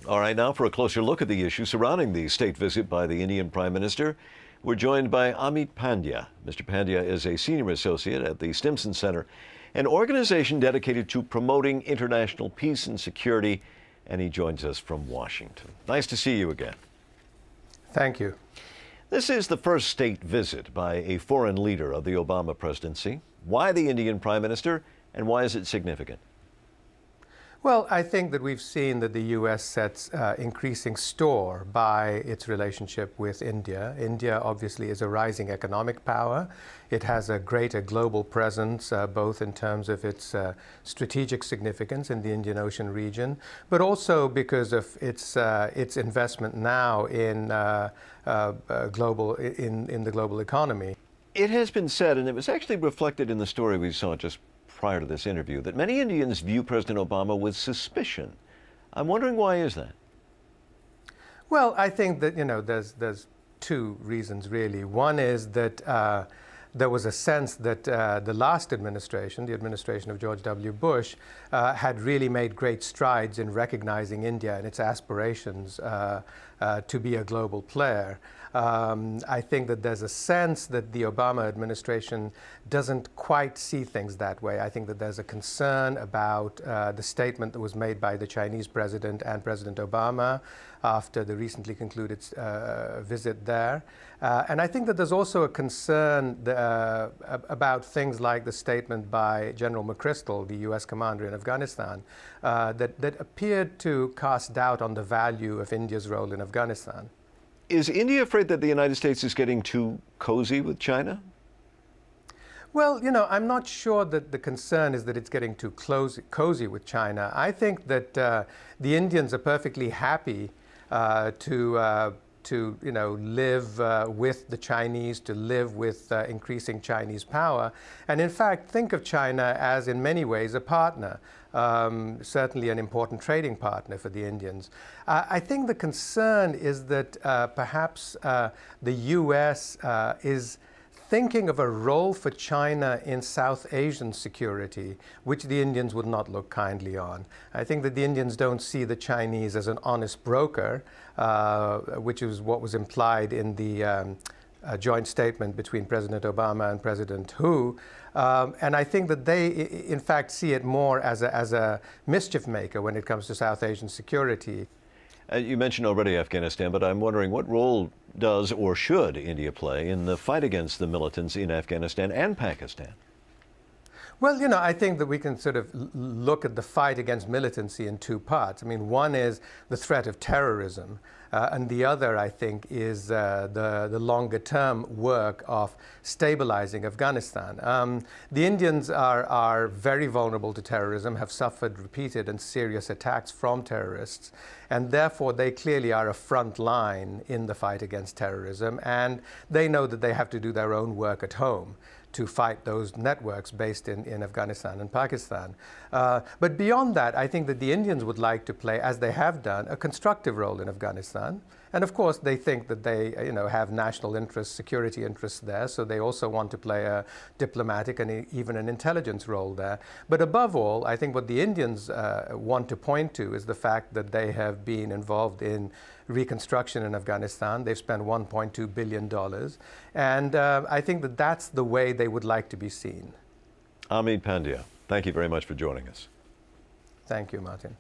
All right, now for a closer look at the issue surrounding the state visit by the Indian Prime Minister, we're joined by Amit Pandya. Mr. Pandya is a senior associate at the Stimson Center, an organization dedicated to promoting international peace and security, and he joins us from Washington. Nice to see you again. Thank you. This is the first state visit by a foreign leader of the Obama presidency. Why the Indian Prime Minister, and why is it significant? Well, I think that we've seen that the U.S. sets increasing store by its relationship with India. India obviously is a rising economic power. It has a greater global presence, both in terms of its strategic significance in the Indian Ocean region, but also because of its investment now in the global economy. It has been said, and it was actually reflected in the story we saw just prior to this interview, that many Indians view President Obama with suspicion. I'm wondering, why is that? Well, I think that, there's two reasons, really. One is that there was a sense that the last administration, the administration of George W. Bush, had really made great strides in recognizing India and its aspirations to be a global player. I think that there's a sense that the Obama administration doesn't quite see things that way. I think that there's a concern about the statement that was made by the Chinese president and President Obama after the recently concluded visit there. And I think that there's also a concern about things like the statement by General McChrystal, the U.S. commander in Afghanistan, that appeared to cast doubt on the value of India's role in Afghanistan. Is India afraid that the United States is getting too cozy with China? Well, I'm not sure that the concern is that it's getting too cozy with China. I think that the Indians are perfectly happy to live with the Chinese, to live with increasing Chinese power, and in fact think of China as in many ways a partner, certainly an important trading partner for the Indians. I think the concern is that perhaps the U.S. is thinking of a role for China in South Asian security, which the Indians would not look kindly on. I think that the Indians don't see the Chinese as an honest broker, which is what was implied in the joint statement between President Obama and President Hu. And I think that they, in fact, see it more as a mischief maker when it comes to South Asian security. You mentioned already Afghanistan, but I'm wondering, what role does or should India play in the fight against the militants in Afghanistan and Pakistan? Well, I think that we can sort of look at the fight against militancy in two parts. I mean, one is the threat of terrorism, and the other, I think, is the longer-term work of stabilizing Afghanistan. The Indians are very vulnerable to terrorism, have suffered repeated and serious attacks from terrorists, and therefore they clearly are a front line in the fight against terrorism, and they know that they have to do their own work at home to fight those networks based in Afghanistan and Pakistan. But beyond that, I think that the Indians would like to play, as they have done, a constructive role in Afghanistan. And of course, they think that they have national interests, security interests there, so they also want to play a diplomatic and even an intelligence role there. But above all, I think what the Indians want to point to is the fact that they have been involved in reconstruction in Afghanistan. They've spent $1.2 billion. And I think that that's the way they would like to be seen. Amit Pandya, thank you very much for joining us. Thank you, Martin.